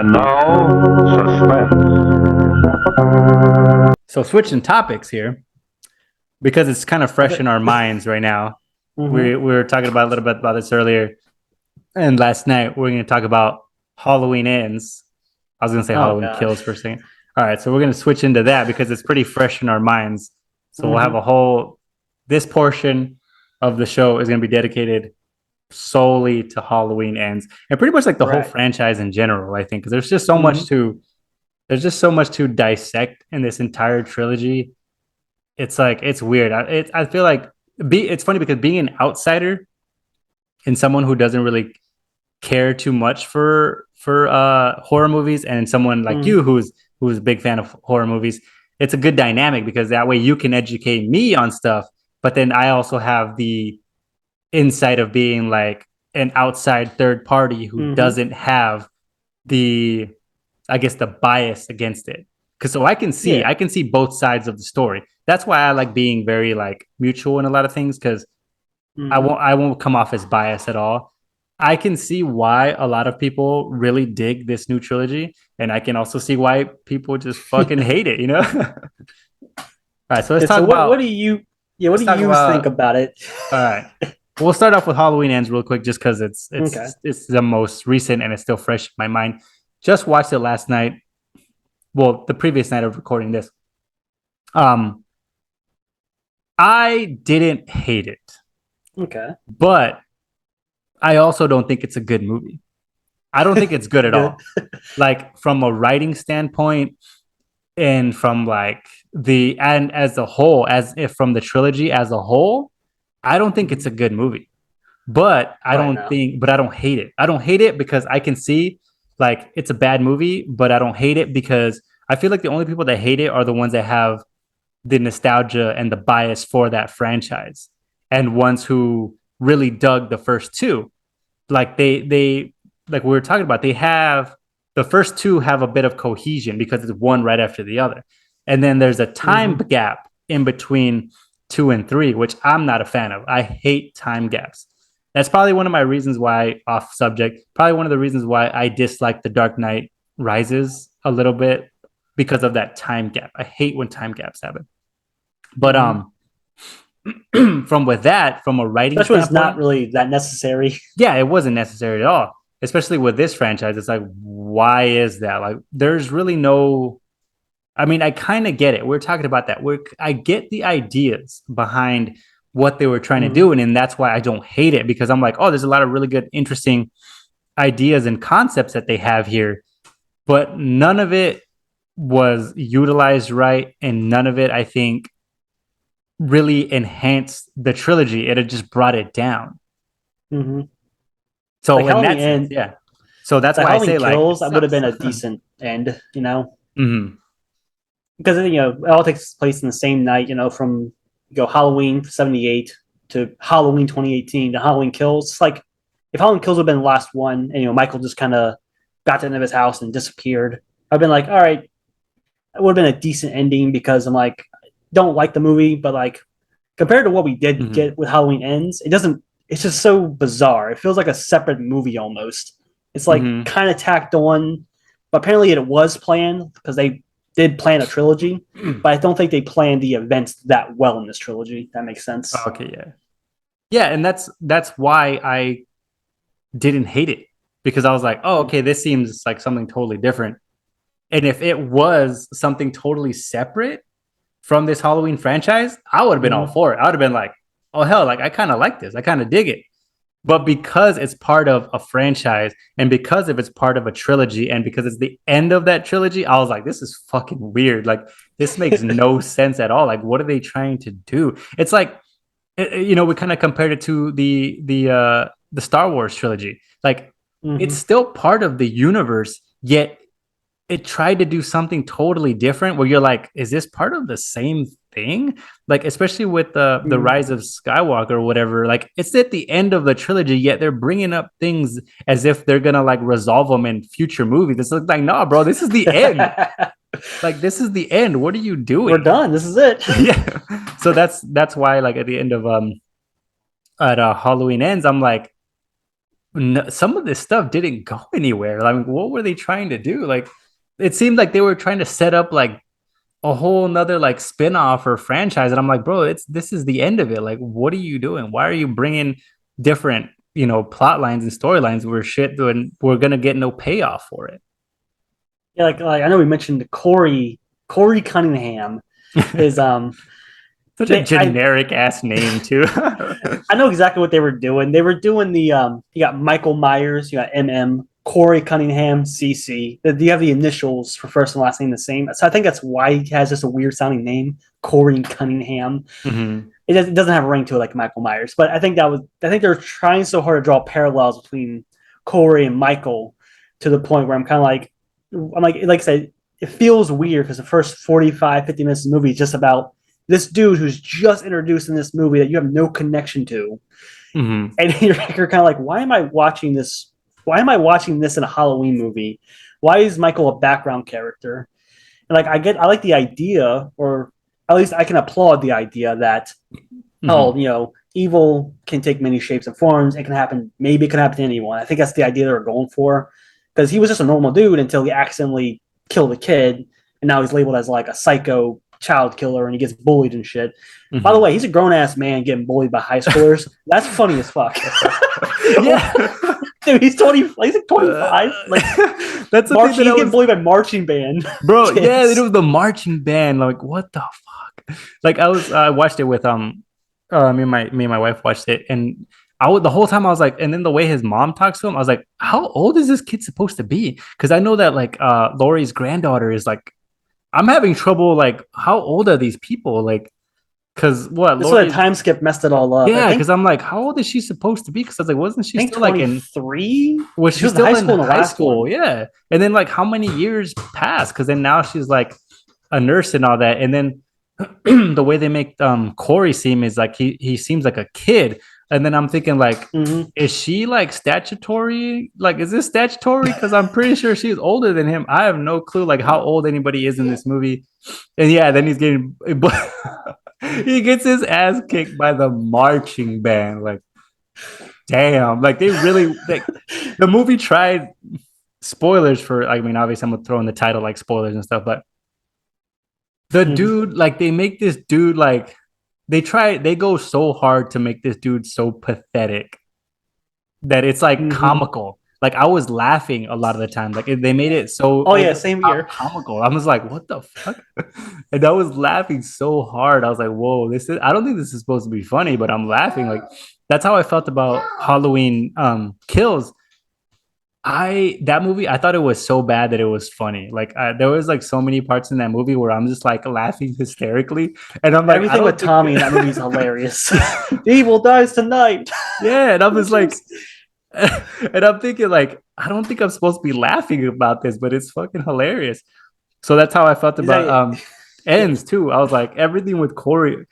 And now, suspense. So switching topics here because it's kind of fresh Okay. in our minds right now. Mm-hmm. We were talking about a little bit about this earlier, and last night we're going to talk about Halloween ends. I was going to say Oh Halloween God. kills for a second. All right, so we're going to switch into that because it's pretty fresh in our minds. So we'll have Mm-hmm. a whole this portion of the show is going to be dedicated solely to Halloween ends and pretty much like the whole Right. franchise in general. I think because there's just so much to dissect in this entire trilogy. It's like it's weird. I feel like it's funny because being an outsider and someone who doesn't really care too much for horror movies, and someone like Mm-hmm. you who's a big fan of horror movies, it's a good dynamic because that way you can educate me on stuff, but then I also have the insight of being like an outside third party who Mm-hmm. doesn't have the I guess the bias against it. Cause so Yeah. I can see both sides of the story. That's why I like being very like mutual in a lot of things because Mm-hmm. I won't come off as biased at all. I can see why a lot of people really dig this new trilogy, and I can also see why people just fucking hate it, you know? All right, so Yeah. So what do you what let's do talk you think about about it? all right. We'll start off with Halloween Ends real quick just because Okay. it's the most recent and it's still fresh in my mind. Just watched it last night. Well, the previous night of recording this. Um, I didn't hate it, Okay. but I also don't think it's a good movie. I don't think it's good at Good. all. Like from a writing standpoint and from like the and as a whole, as if from the trilogy as a whole, I don't think it's a good movie. Right now. But I don't hate it. I don't hate it because I can see like it's a bad movie, but I don't hate it because I feel like the only people that hate it are the ones that have the nostalgia and the bias for that franchise and ones who really dug the first two. Like they like we were talking about, they have the first two have a bit of cohesion because it's one right after the other. And then there's a time Mm-hmm. gap in between two and three, which I'm not a fan of. I hate time gaps. That's probably one of my reasons why, off subject, probably one of the reasons why I dislike The Dark Knight Rises a little bit because of that time gap. I hate when time gaps happen. But Mm-hmm. from with that, from a writing Especially when it's not standpoint, really that necessary. yeah, it wasn't necessary at all. Especially with this franchise, it's like, why is that? Like, there's really no. I mean, I kind of get it. We're talking about that. I get the ideas behind what they were trying to Mm-hmm. do, and that's why I don't hate it because I'm like, oh, there's a lot of really good, interesting ideas and concepts that they have here, but none of it was utilized right, and none of it, I think, really enhanced the trilogy. It had just brought it down. Mm-hmm. Like So in Halloween that sense, end, yeah. So that's like why I Halloween say like it Kills, that would have sucks. been a decent end, Mm-hmm. because it all takes place in the same night. From Halloween '78 to Halloween 2018 to Halloween Kills. It's like if Halloween Kills would have been the last one, and Michael just kind of got to the end of his house and disappeared, I've been like, all right, it would have been a decent ending because I'm like, don't like the movie, but like compared to what we did Mm-hmm. get with Halloween Ends, it doesn't. It's just so bizarre. It feels like a separate movie almost. It's like Mm-hmm. kind of tacked on, but apparently it was planned because they did plan a trilogy. But I don't think they planned the events that well in this trilogy. That makes sense. Okay, yeah. Yeah, and that's why I didn't hate it because I was like, oh, okay, this seems like something totally different. And if it was something totally separate from this Halloween franchise, I would have been all Mm-hmm. for it. I would have been like, oh hell, like I kind of like this. I kind of dig it. But because it's part of a franchise and because if it's part of a trilogy and because it's the end of that trilogy, I was like, this is fucking weird. Like this makes no sense at all. Like what are they trying to do? It's like we kind of compared it to the Star Wars trilogy. Like it's Mm-hmm. still part of the universe, yet it tried to do something totally different where you're like, is this part of the same thing? Like, especially with the Mm-hmm. rise of Skywalker or whatever, like it's at the end of the trilogy, yet they're bringing up things as if they're gonna like resolve them in future movies. It's like, nah, bro, this is the end. Like, this is the end. What are you We're doing? done. This is it. Yeah. So that's why, like, at the end of at Halloween ends, I'm like, no, some of this stuff didn't go anywhere. Like, what were they trying to do? Like, it seemed like they were trying to set up like a whole nother like spin-off or franchise. And I'm like, bro, this is the end of it. Like, what are you doing? Why are you bringing different, plot lines and storylines where shit and we're gonna get no payoff for it? Yeah, like I know we mentioned Corey Cunningham is Such a generic ass name too. I know exactly what they were doing. They were doing the you got Michael Myers, you got MM, Corey Cunningham, CC. You have the initials for first and last name the same. So I think that's why he has just a weird sounding name, Corey Cunningham. Mm-hmm. It doesn't have a ring to it like Michael Myers. But I think they're trying so hard to draw parallels between Corey and Michael to the point where like I said, it feels weird because the first 45, 50 minutes of the movie is just about this dude who's just introduced in this movie that you have no connection to. Mm-hmm. And you're kind of like, why am I watching this? Why am I watching this in a Halloween movie? Why is Michael a background character? And like, I like the idea, or at least I can applaud the idea that, evil can take many shapes and forms. It can happen. Maybe it can happen to anyone. I think that's the idea they were going for, because he was just a normal dude until he accidentally killed a kid. And now he's labeled as like a psycho child killer and he gets bullied and shit. Mm-hmm. By the way, he's a grown-ass man getting bullied by high schoolers. That's funny as fuck. Yeah. Dude, he's 20. He's like 25. Like that's he's getting bullied by marching band. Bro, kids. Yeah, it was the marching band. Like, what the fuck? Like, I watched it with me and my wife watched it, and the whole time I was like, and then the way his mom talks to him, I was like, how old is this kid supposed to be? Because I know that like Laurie's granddaughter is like, I'm having trouble. Like, how old are these people? Like, because what? This is a time skip messed it all up. Yeah, because I'm like, how old is she supposed to be? Because I was like, wasn't she still like in 3? Was she still in high school? Yeah, and then like how many years passed? Because then now she's like a nurse and all that, and then the way they make Corey seem is like he seems like a kid. And then I'm thinking, like, is she like statutory? Like, is this statutory? Because I'm pretty sure she's older than him. I have no clue, like, how old anybody is in this movie. And yeah, then he's getting, he gets his ass kicked by the marching band. Like, damn. Like, they really, like, the movie tried, spoilers for, I mean, obviously I'm going to throw in the title, like, spoilers and stuff, but the dude, like, they make this dude, like, they go so hard to make this dude so pathetic that it's like comical. Like I was laughing a lot of the time. Like they made it so same here. Comical. I was like, what the fuck? And I was laughing so hard. I was like, whoa, I don't think this is supposed to be funny, but I'm laughing. Like that's how I felt about Halloween Kills. That movie, I thought it was so bad that it was funny. Like there was like so many parts in that movie where I'm just like laughing hysterically, and I'm like, everything with Tommy in that movie is hilarious. Evil dies tonight. Yeah, and I'm just like, and I'm thinking like, I don't think I'm supposed to be laughing about this, but it's fucking hilarious. So that's how I felt about Ends too. I was like, everything with Corey,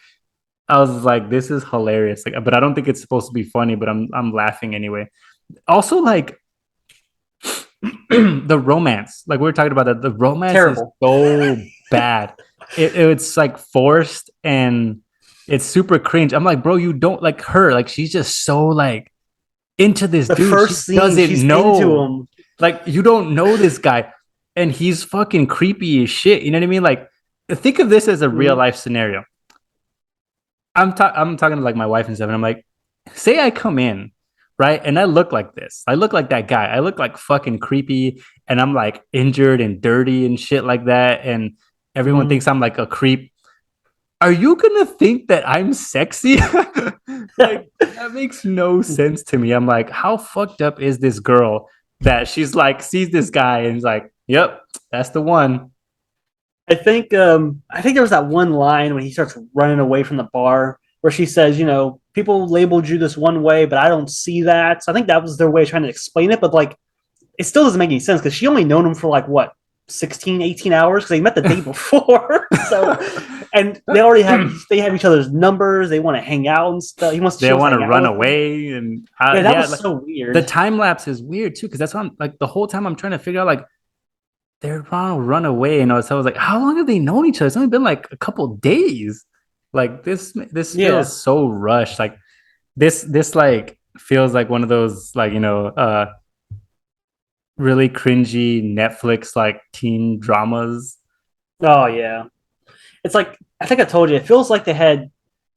I was like, this is hilarious. Like, but I don't think it's supposed to be funny, but I'm laughing anyway. Also, like. The romance, like we were talking about, that the romance Terrible. Is so bad. It's like forced and it's super cringe. I'm like, bro, you don't like her. Like she's just so like into this dude. First she doesn't know into him. Like you don't know this guy, and he's fucking creepy as shit. You know what I mean? Like think of this as a real life scenario. I'm talking to like my wife and stuff, and I'm like, say I come in. Right. And I look like this. I look like that guy. I look like fucking creepy. And I'm like injured and dirty and shit like that. And everyone thinks I'm like a creep. Are you going to think that I'm sexy? Like, that makes no sense to me. I'm like, how fucked up is this girl that she's like, sees this guy and is like, yep, that's the one. I think there was that one line when he starts running away from the bar where she says, people labeled you this one way, but I don't see that. So I think that was their way of trying to explain it. But like, it still doesn't make any sense because she only known him for like, what, 16, 18 hours? Because they met the day before. So, and they already have each other's numbers. They want to hang out and stuff. They want to run away. And that was like, so weird. The time lapse is weird too. Because that's why I'm like, the whole time I'm trying to figure out like, they're trying to run away. And so I was like, how long have they known each other? It's only been like a couple days. Like this feels so rushed. Like this like feels like one of those like really cringy Netflix like teen dramas. Oh yeah, it's like I think I told you. It feels like they had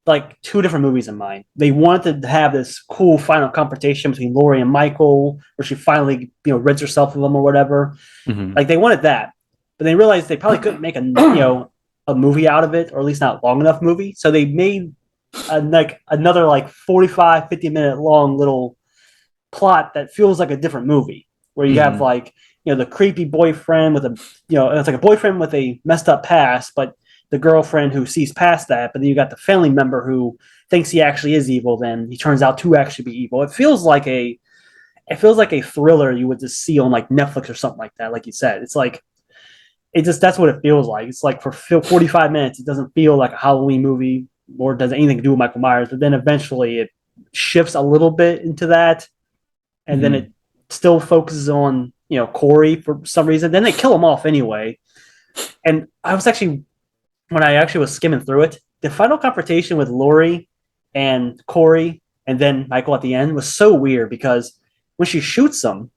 like two different movies in mind. They wanted to have this cool final confrontation between Lori and Michael, where she finally rids herself of him or whatever. Mhm. Like they wanted that, but they realized they probably couldn't make a movie out of it, or at least not long enough movie. So they made like another like 45, 50-minute long little plot that feels like a different movie, where you have Mhm. like the creepy boyfriend with a it's like a boyfriend with a messed up past, but the girlfriend who sees past that. But then you got the family member who thinks he actually is evil. Then he turns out to actually be evil. It feels like a thriller you would just see on like Netflix or something like that. Like you said, it's like that's what it feels like. It's like for 45 minutes, it doesn't feel like a Halloween movie or does anything to do with Michael Myers. But then eventually it shifts a little bit into that, and then Mhm. it still focuses on Corey for some reason. Then they kill him off anyway. And I was actually when I actually was skimming through it, the final confrontation with Lori and Corey and then Michael at the end was so weird because when she shoots him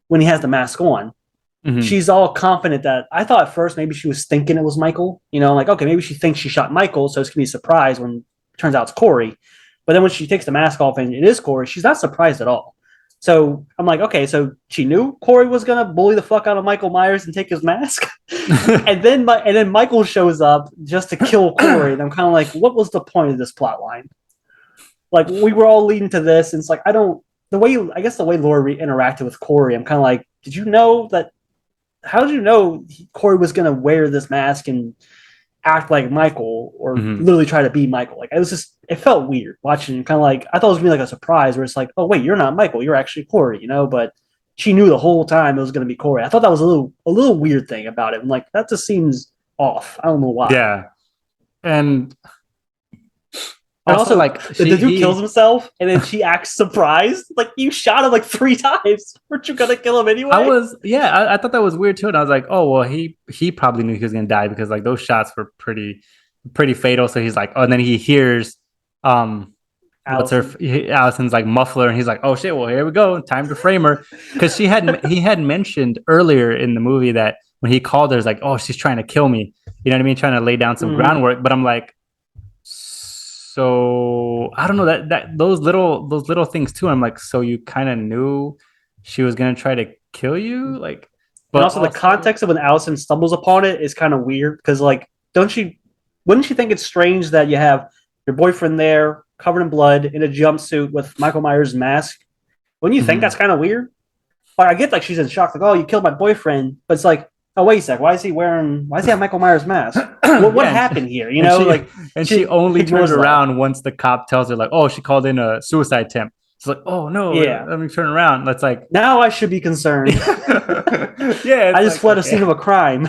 when he has the mask on, Mhm. she's all confident that I thought at first maybe she was thinking it was Michael. Like, okay, maybe she thinks she shot Michael, so it's gonna be a surprise when it turns out it's Corey. But then when she takes the mask off and it is Corey, she's not surprised at all. So I'm like, okay, so she knew Corey was gonna bully the fuck out of Michael Myers and take his mask, and then Michael shows up just to kill Corey, and I'm kind of like, what was the point of this plot line? Like we were all leading to this, and it's like the way Laura interacted with Corey, I'm kind of like, did you know that how did you know Corey was going to wear this mask and act like Michael or Mhm. literally try to be Michael? Like it felt weird watching. Kind of like I thought it was gonna be like a surprise where it's like, oh wait, you're not Michael, you're actually Corey. But she knew the whole time it was going to be Corey. I thought that was a little weird thing about it. I'm like, that just seems off. I don't know why. Yeah. And And also also, like the she dude kills he himself, and then she acts surprised. Like you shot him like 3 times. Weren't you gonna kill him I anyway? was I thought that was weird too. And I was like, oh well he probably knew he was gonna die because like those shots were pretty fatal. So he's like, oh, and then he hears what's her Allison. Allison's like muffler, and he's like, oh shit, well here we go, time to frame her. Because he had mentioned earlier in the movie that when he called her, it's like, oh, she's trying to kill me. You know what I mean? Trying to lay down some Mm-hmm. groundwork. But I'm like, so I don't know that those little things too. I'm like, so you kind of knew she was gonna try to kill you, like, And but also the also, context of when Allison stumbles upon it is kind of weird because like wouldn't you think it's strange that you have your boyfriend there covered in blood in a jumpsuit with Michael Myers' mask? Wouldn't you think mhm. that's kind of weird? Like I get like she's in shock, like, oh, you killed my boyfriend, but it's like, oh wait a sec, why does he have Michael Myers' mask? What Yeah, happened here? and she Like and she she only turns ignores it all. around once the cop tells her like, oh, she called in a suicide attempt. It's like, oh no, Yeah. let me turn around. That's like, Now I should be concerned. yeah, I it's just like fled a scene okay, of a crime.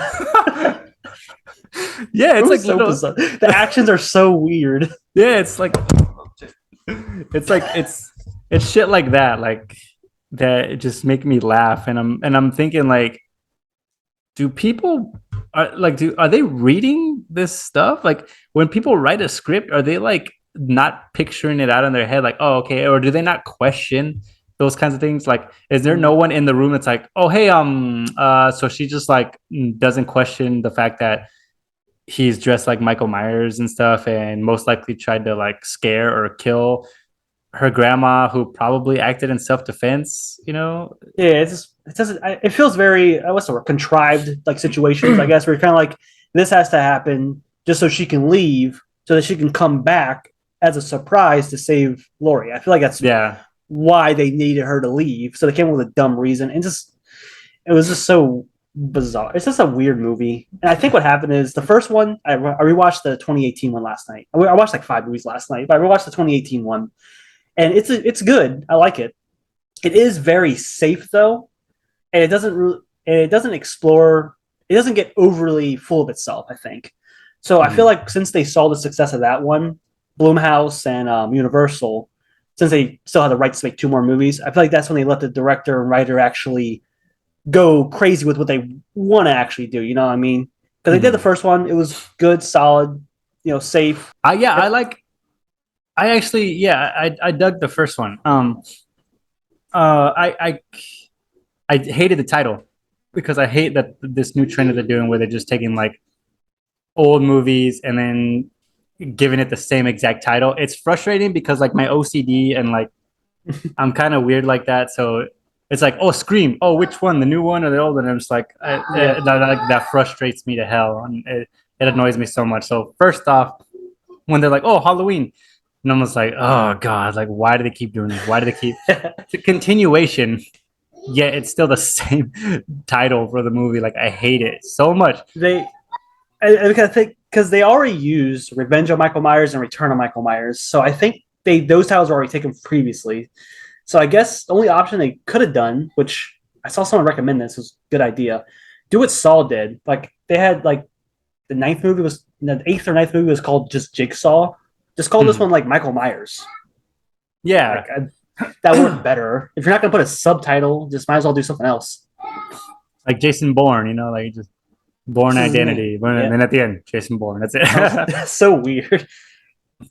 yeah, It it's like was so little, bizarre. The actions are so weird. yeah, it's shit like that, like that it just make me laugh, and I'm thinking like, do people are they reading this stuff? Like when people write a script, are they like not picturing it out in their head, like, oh, okay, or do they not question those kinds of things? Like, is there no one in the room that's like, oh, hey, so she just like doesn't question the fact that he's dressed like Michael Myers and stuff, and most likely tried to like scare or kill her grandma, who probably acted in self defense. Yeah, it doesn't. It feels very what's the word, contrived like situations. I guess where you're kind of like this has to happen just so she can leave, so that she can come back as a surprise to save Lori. I feel like that's Yeah. why they needed her to leave. So they came up with a dumb reason, and just it was just so bizarre. It's just a weird movie. And I think what happened is the first one I rewatched the 2018 one last night. I watched like 5 movies last night, but I rewatched the 2018 one, and it's good. I like it. It is very safe though, and it doesn't explore. It doesn't get overly full of itself. I think. So I feel Mhm. like since they saw the success of that one, Blumhouse and Universal, since they still had the rights to make 2 more movies, I feel like that's when they let the director and writer actually go crazy with what they want to actually do. You know what I mean? Because they did the Mhm. first one, it was good, solid, safe. Yeah, And, I actually, yeah, I dug the first one. I hated the title because I hate that this new trend that they're doing where they're just taking like old movies and then giving it the same exact title. It's frustrating because like my OCD and like I'm kind of weird like that. So it's like, oh, Scream. Oh, which one? The new one or the old one? And I'm just like, that frustrates me to hell. And it annoys me so much. So first off, when they're like, oh, Halloween. And I'm just like, oh God, like why do they keep doing this? Why do they keep it's a continuation? Yet it's still the same title for the movie. Like I hate it so much. I think because they already used Revenge of Michael Myers and Return of Michael Myers, so I think those titles were already taken previously. So I guess the only option they could have done, which I saw someone recommend this, was a good idea. Do what Saw did. Like they had like the eighth or ninth movie was called just Jigsaw. Just call this one like Michael Myers. Yeah. That worked better. If you're not gonna put a subtitle, just might as well do something else. Like Jason Bourne, like just Bourne Identity. And then at the end, Jason Bourne. That's it. That's so weird.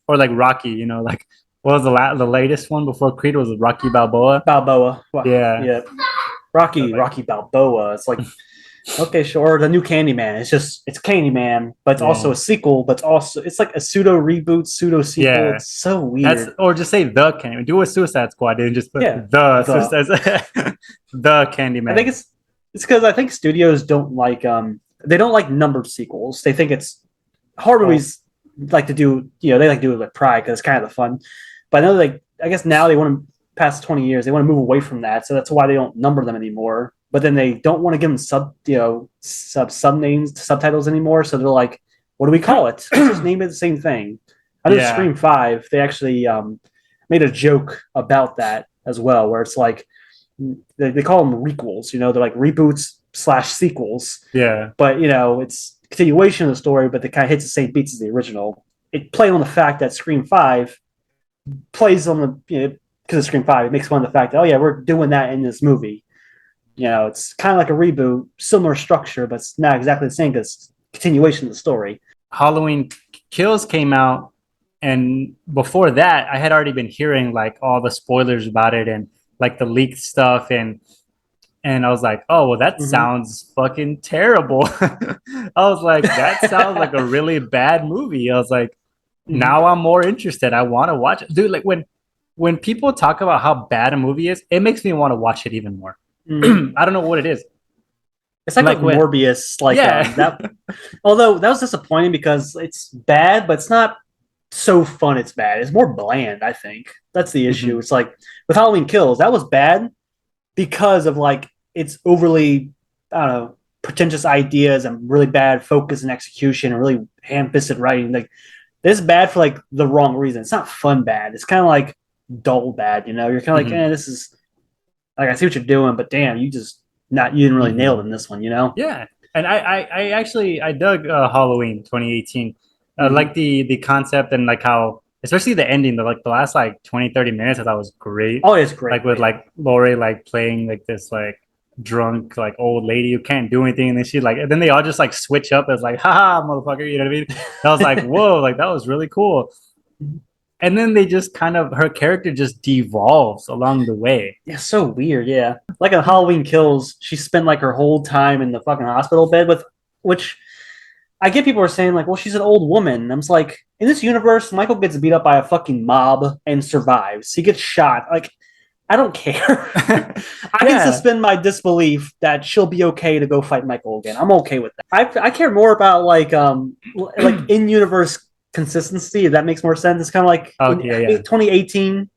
Or like Rocky, like what was the latest one before Creed was Rocky Balboa? Balboa. Wow. Yeah. Rocky Balboa. It's like okay, sure. The new Candyman. It's Candyman, but it's also a sequel. But it's like a pseudo reboot, pseudo sequel. Yeah. It's so weird. Or just say the Candyman. Do a Suicide Squad and just put the Candyman. I think it's because I think studios don't like they don't like numbered sequels. They think it's horror movies like to do. They like to do it with pride because it's kind of the fun. But I know I guess now they want to past 20 years they want to move away from that, so that's why they don't number them anymore. But then they don't want to give them sub names, subtitles anymore. So they're like, what do we call it? Just name it the same thing. I know Scream 5, they actually made a joke about that as well, where it's like they call them requels. They're like reboots / sequels. Yeah. But it's continuation of the story, but it kind of hits the same beats as the original. It played on the fact that Scream 5 plays on the because of Scream 5, it makes fun of the fact that we're doing that in this movie. It's kind of like a reboot, similar structure, but it's not exactly the same because continuation of the story. Halloween Kills came out, and before that, I had already been hearing like all the spoilers about it and like the leaked stuff, and I was like, oh well, that sounds fucking terrible. I was like, that sounds like a really bad movie. I was like, now I'm more interested. I want to watch it, dude. Like when people talk about how bad a movie is, it makes me want to watch it even more. I don't know what it is. It's like Morbius, that. Although that was disappointing because it's bad, but it's not so fun. It's bad. It's more bland. I think that's the issue. It's like with Halloween Kills, that was bad because of like it's overly, I don't know, pretentious ideas and really bad focus and execution and really ham-fisted writing. Like this is bad for like the wrong reason. It's not fun bad. It's kind of like dull bad. You're kind of like, this is. Like I see what you're doing, but damn, you didn't really nail it in this one, Yeah, and I actually dug Halloween 2018. I like the concept and like how, especially the ending, the last like 20-30 minutes, I thought was great. Oh, it's great. Like with like Laurie like playing like this like drunk like old lady who can't do anything, and then then they all just like switch up as like haha motherfucker, you know what I mean? I was like whoa, like that was really cool. And then they just her character just devolves along the way. Yeah, so weird. Yeah, like in Halloween Kills, she spent like her whole time in the fucking hospital bed which I get people are saying like, well, she's an old woman. And I'm just like, in this universe, Michael gets beat up by a fucking mob and survives. He gets shot. Like, I don't care. I can suspend my disbelief that she'll be okay to go fight Michael again. I'm okay with that. I care more about like in universe consistency, if that makes more sense. It's kind of like 2018,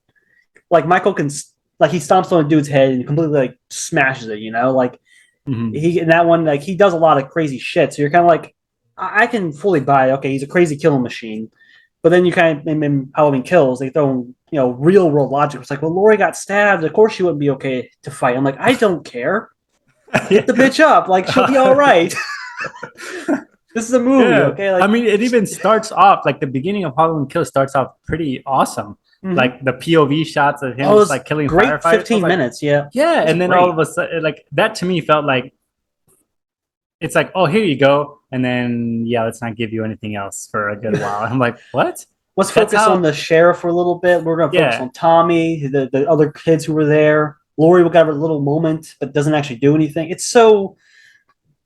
like Michael can like he stomps on a dude's head and completely like smashes it, like he in that one, like he does a lot of crazy shit, so you're kind of like I can fully buy he's a crazy killing machine. But then you kind of in Halloween Kills, they throw real world logic. It's like, well, Laurie got stabbed, of course she wouldn't be okay to fight. I'm like, I don't care. Hit the bitch up, like she'll be all right. This is a movie, okay? Like, I mean, it even starts off like the beginning of Halloween Kills starts off pretty awesome. Like the POV shots of him just like killing firefighters. 15 minutes, yeah, and then all of a sudden, like that to me felt like it's like, oh, here you go, and then let's not give you anything else for a good while. I'm like, what? let's That's focus how- on the sheriff for a little bit. We're going to focus Yeah. on Tommy, the other kids who were there. Lori will have a little moment, but doesn't actually do anything. It's so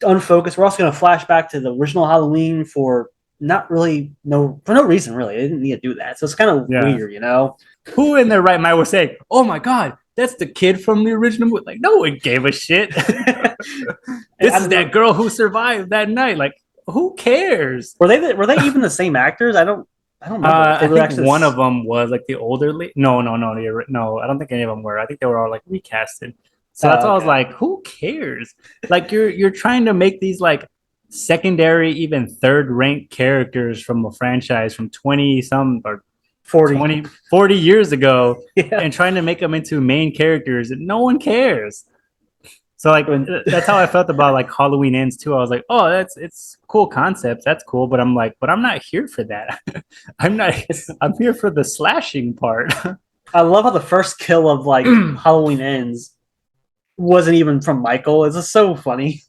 unfocused. We're also going to flash back to the original Halloween for no reason really. They didn't need to do that. So it's kind of Yeah. weird, you know. Who in their right mind would say, "Oh my god, that's the kid from the original movie"? Like, no one gave a shit. This is that girl who survived that night. Like, who cares? Were they even the same actors? I don't remember. I think one of them was like the older. No. I don't think any of them were. I think they were all like recasted. So that's why I was okay. like, who cares? Like, you're trying to make these like secondary, even third ranked characters from a franchise from 20 some or 40 years ago Yeah. and trying to make them into main characters, and no one cares. So like that's how I felt about like Halloween Ends too. I was like, oh, it's cool concepts, that's cool, but I'm not here for that. I'm here for the slashing part. I love how the first kill of like Halloween Ends wasn't even from Michael. It's just so funny.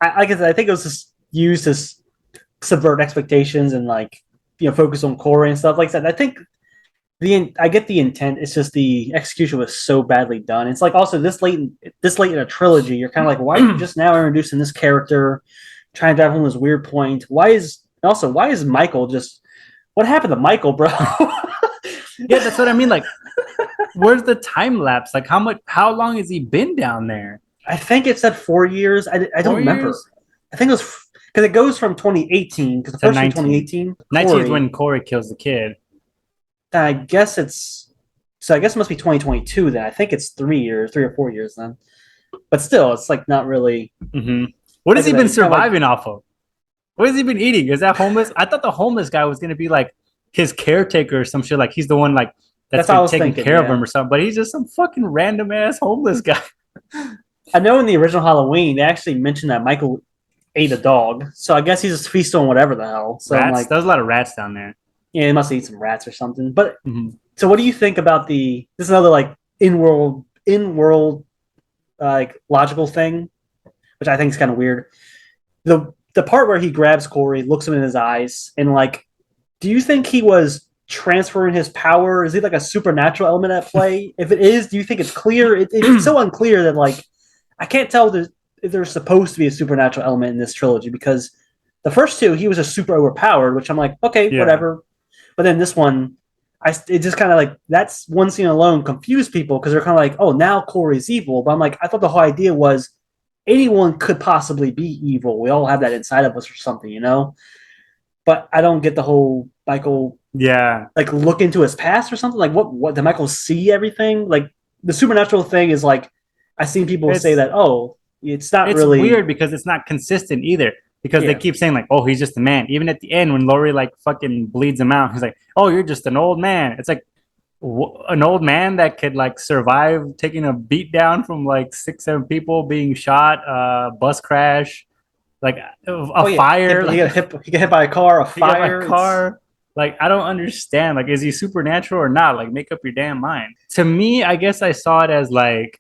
I think it was just used to subvert expectations and like focus on Corey and stuff like that. I think I get the intent. It's just the execution was so badly done. It's like also this late in a trilogy, you're kind of like, why are you just now introducing this character, trying to drive home this weird point? Why is Michael just? What happened to Michael, bro? Yeah, that's what I mean. Like, where's the time lapse? Like, how long has he been down there? I think it said 4 years. I don't remember. Years? I think it was because it goes from 2018 because the first one 2018. 19 is when Corey kills the kid. I guess it must be 2022 then. I think it's 3 or 4 years then. But still, it's like not really. Mm-hmm. What has he been surviving off of? What has he been eating? Is that homeless? I thought the homeless guy was gonna be like his caretaker or some shit. Like he's the one like that's been taking care of him or something. But he's just some fucking random ass homeless guy. I know in the original Halloween they actually mentioned that Michael ate a dog, so I guess he's just feasting on whatever the hell. So rats? I'm like, there's a lot of rats down there. Yeah, he must eat some rats or something. But So what do you think about this is another like in-world like logical thing, which I think is kind of weird. The part where he grabs Corey, looks him in his eyes, and like, do you think he was transferring his power? Is it like a supernatural element at play? If it is, do you think it's clear? It's so unclear that like I can't tell if there's supposed to be a supernatural element in this trilogy because the first two he was just super overpowered, which I'm like, okay, whatever. But then this one, it just kind of like that's one scene alone confused people because they're kind of like, oh, now Corey's evil. But I'm like, I thought the whole idea was anyone could possibly be evil. We all have that inside of us or something, you know? But I don't get the whole Michael, like look into his past or something. Like, what did Michael see everything? Like the supernatural thing is like, I've seen people say that, oh, it's really weird because it's not consistent either. Because they keep saying like, oh, he's just a man. Even at the end when Lori like fucking bleeds him out, he's like, oh, you're just an old man. It's like an old man that could like survive taking a beat down from like 6-7 people, being shot, bus crash, like a fire. He got hit by a car, a fire. Like, I don't understand. Like, is he supernatural or not? Like, make up your damn mind. To me, I guess I saw it as like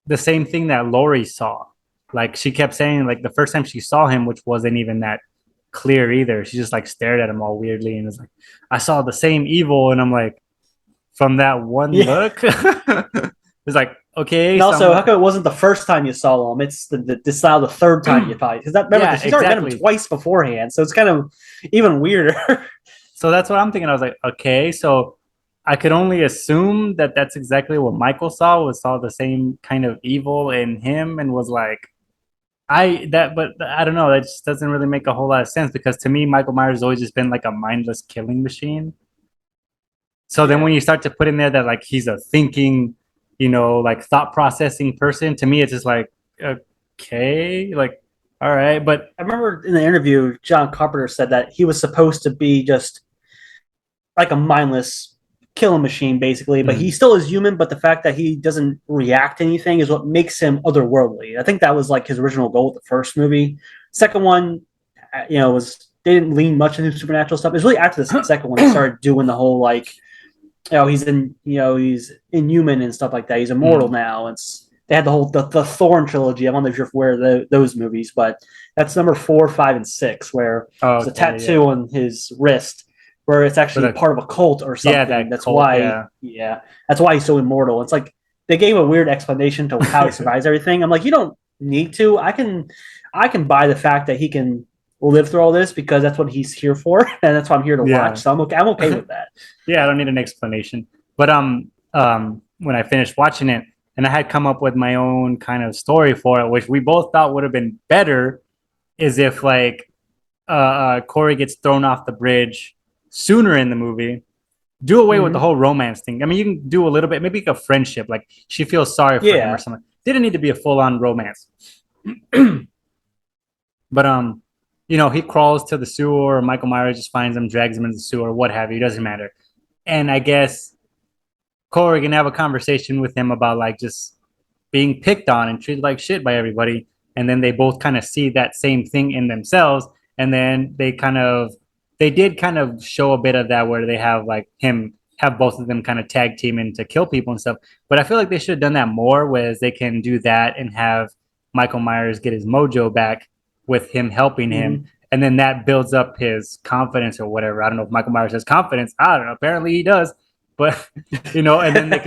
the same thing that Lori saw. Like she kept saying, like the first time she saw him, which wasn't even that clear either. She just like stared at him all weirdly and was like, "I saw the same evil," and I'm like, from that one look, it's like, okay. And also, how come it wasn't the first time you saw him? It's this now the third time you thought because she's already met him twice beforehand, so it's kind of even weirder. So that's what I'm thinking. I was like, okay, so I could only assume that that's exactly what Michael saw the same kind of evil in him and was like. But I don't know. That just doesn't really make a whole lot of sense because to me, Michael Myers has always just been like a mindless killing machine. So then when you start to put in there that like he's a thinking, like thought processing person, to me it's just like, okay, like, all right. But I remember in the interview, John Carpenter said that he was supposed to be just like a mindless killing machine basically, but he still is human, but the fact that he doesn't react to anything is what makes him otherworldly. I think that was like his original goal with the first movie. Second one, they didn't lean much into supernatural stuff. It was really after the second one they started doing the whole like, he's inhuman and stuff like that. He's immortal now. They had the whole the Thorn trilogy. I don't know if you're aware of those movies, but that's number 4, 5, and 6, where there's a tattoo on his wrist where it's actually But, part of a cult or something. that That's cult, why, that's why he's so immortal. It's like they gave a weird explanation to how he survives everything. I'm like, you don't need to. I can buy the fact that he can live through all this because that's what he's here for, and that's what I'm here to watch. So I'm okay with that. Yeah, I don't need an explanation. But when I finished watching it, and I had come up with my own kind of story for it, which we both thought would have been better, is if like Corey gets thrown off the bridge sooner in the movie. Do away with the whole romance thing. I mean, you can do a little bit, maybe like a friendship, like she feels sorry for him or something. Didn't need to be a full on romance. But he crawls to the sewer, or Michael Myers just finds him, drags him into the sewer, what have you. Doesn't matter. And I guess Corey can have a conversation with him about like just being picked on and treated like shit by everybody. And then they both kind of see that same thing in themselves. And then they did kind of show a bit of that where they have like have both of them kind of tag teaming to kill people and stuff. But I feel like they should have done that more, whereas they can do that and have Michael Myers get his mojo back with him helping him. And then that builds up his confidence or whatever. I don't know if Michael Myers has confidence. I don't know. Apparently he does. But and then they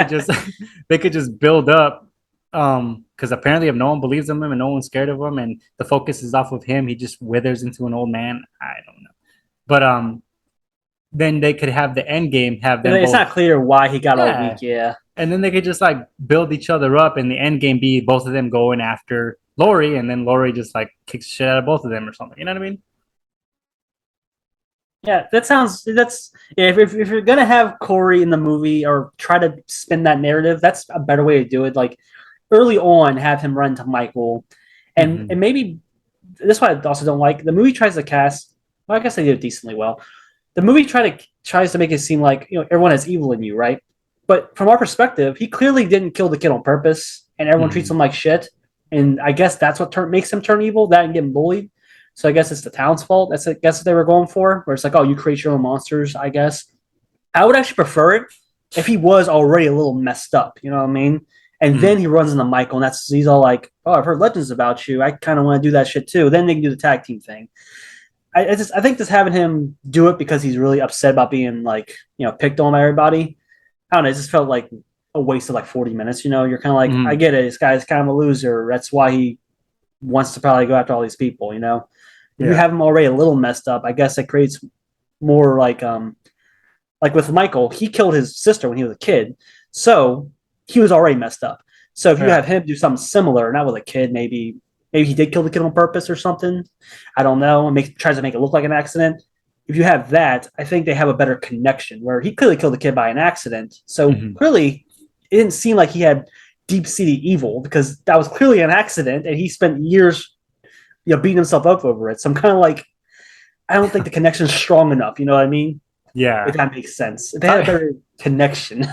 could just build up because apparently if no one believes in him and no one's scared of him and the focus is off of him, he just withers into an old man. I don't know. But then they could have the end game have them. It's not clear why he got all weak, And then they could just like build each other up and the end game be both of them going after Laurie, and then Laurie just like kicks shit out of both of them or something. You know what I mean? Yeah, if you're gonna have Corey in the movie or try to spin that narrative, that's a better way to do it. Like early on, have him run to Michael, and maybe this is what I also don't like. The movie tries to cast. Well, I guess they did it decently well. The movie tries to make it seem like everyone has evil in you, right? But from our perspective, he clearly didn't kill the kid on purpose, and everyone treats him like shit. And I guess that's what makes him turn evil. That and getting bullied. So I guess it's the town's fault. That's what they were going for. Where it's like, oh, you create your own monsters. I guess I would actually prefer it if he was already a little messed up. You know what I mean? And then he runs into Michael, and he's all like, "Oh, I've heard legends about you. I kind of want to do that shit too." Then they can do the tag team thing. I think just having him do it because he's really upset about being like picked on by everybody. I don't know. It just felt like a waste of like 40 minutes. You're kind of like, I get it. This guy's kind of a loser. That's why he wants to probably go after all these people. If you have him already a little messed up, I guess it creates more like with Michael, he killed his sister when he was a kid, so he was already messed up. So if you have him do something similar, not with a kid, maybe he did kill the kid on purpose or something. I don't know. Tries to make it look like an accident. If you have that, I think they have a better connection where he clearly killed the kid by an accident. So clearly it didn't seem like he had deep-seated evil because that was clearly an accident and he spent years beating himself up over it. So I'm kind of like, I don't think the connection is strong enough. You know what I mean? Yeah. If that makes sense. If they had a better connection.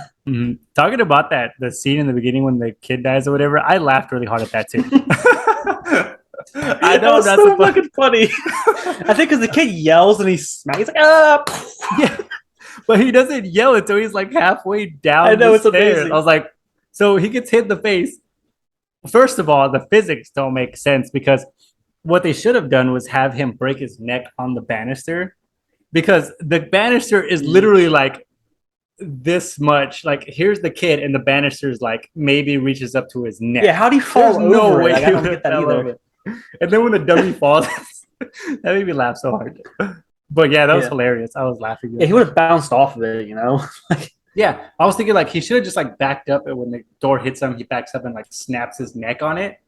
Talking about the scene in the beginning when the kid dies or whatever, I laughed really hard at that too. I know that's so fucking funny. I think because the kid yells and he's like, ah! Yeah. But he doesn't yell until he's like halfway down I know, the it's stairs. amazing. I was like, so he gets hit in the face. First of all, the physics don't make sense because what they should have done was have him break his neck on the banister, because the banister is literally like this much. Like here's the kid, and the banister's like maybe reaches up to his neck. Yeah, how'd he fall over? No way. Like, I don't get that either. And then when the dummy falls, that made me laugh so hard. But yeah, that was hilarious. I was laughing. Yeah, he would have bounced off of it, Yeah, I was thinking like he should have just like backed up, and when the door hits him, he backs up and like snaps his neck on it.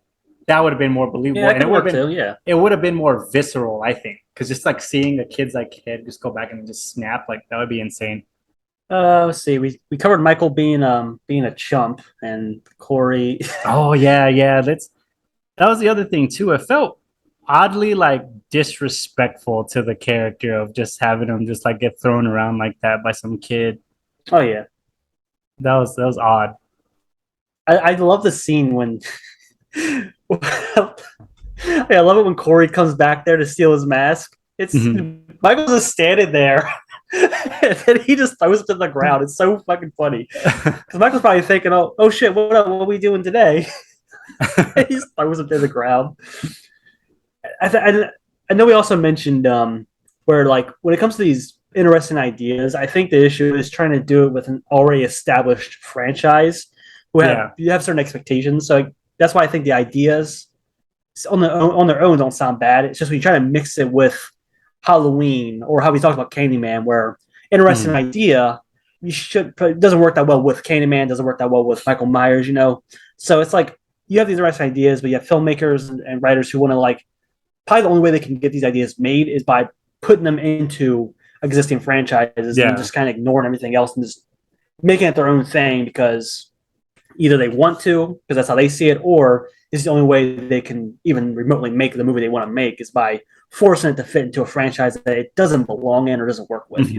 That would have been more believable. Yeah, and it would have been, too, it would have been more visceral, I think, because just like seeing a kid's like head just go back and just snap, like that would be insane. Let's see. We covered Michael being a chump and Corey. Oh yeah. That was the other thing too. It felt oddly like disrespectful to the character of just having him just like get thrown around like that by some kid. Oh yeah, that was odd. I love the scene when. I love it when Corey comes back there to steal his mask. It's Michael's just standing there, and then he just throws it to the ground. It's so fucking funny because Michael's probably thinking, "Oh shit, what are we doing today?" He just throws it to the ground. I know we also mentioned where like when it comes to these interesting ideas. I think the issue is trying to do it with an already established franchise who have you have certain expectations. So that's why I think the ideas on their own don't sound bad. It's just when you try to mix it with Halloween or how we talked about Candyman, where interesting idea, it doesn't work that well with Candyman, doesn't work that well with Michael Myers, So it's like you have these interesting ideas, but you have filmmakers and writers who want to like probably the only way they can get these ideas made is by putting them into existing franchises and just kind of ignoring everything else and just making it their own thing because either they want to because that's how they see it, or it's the only way they can even remotely make the movie they want to make is by forcing it to fit into a franchise that it doesn't belong in or doesn't work with.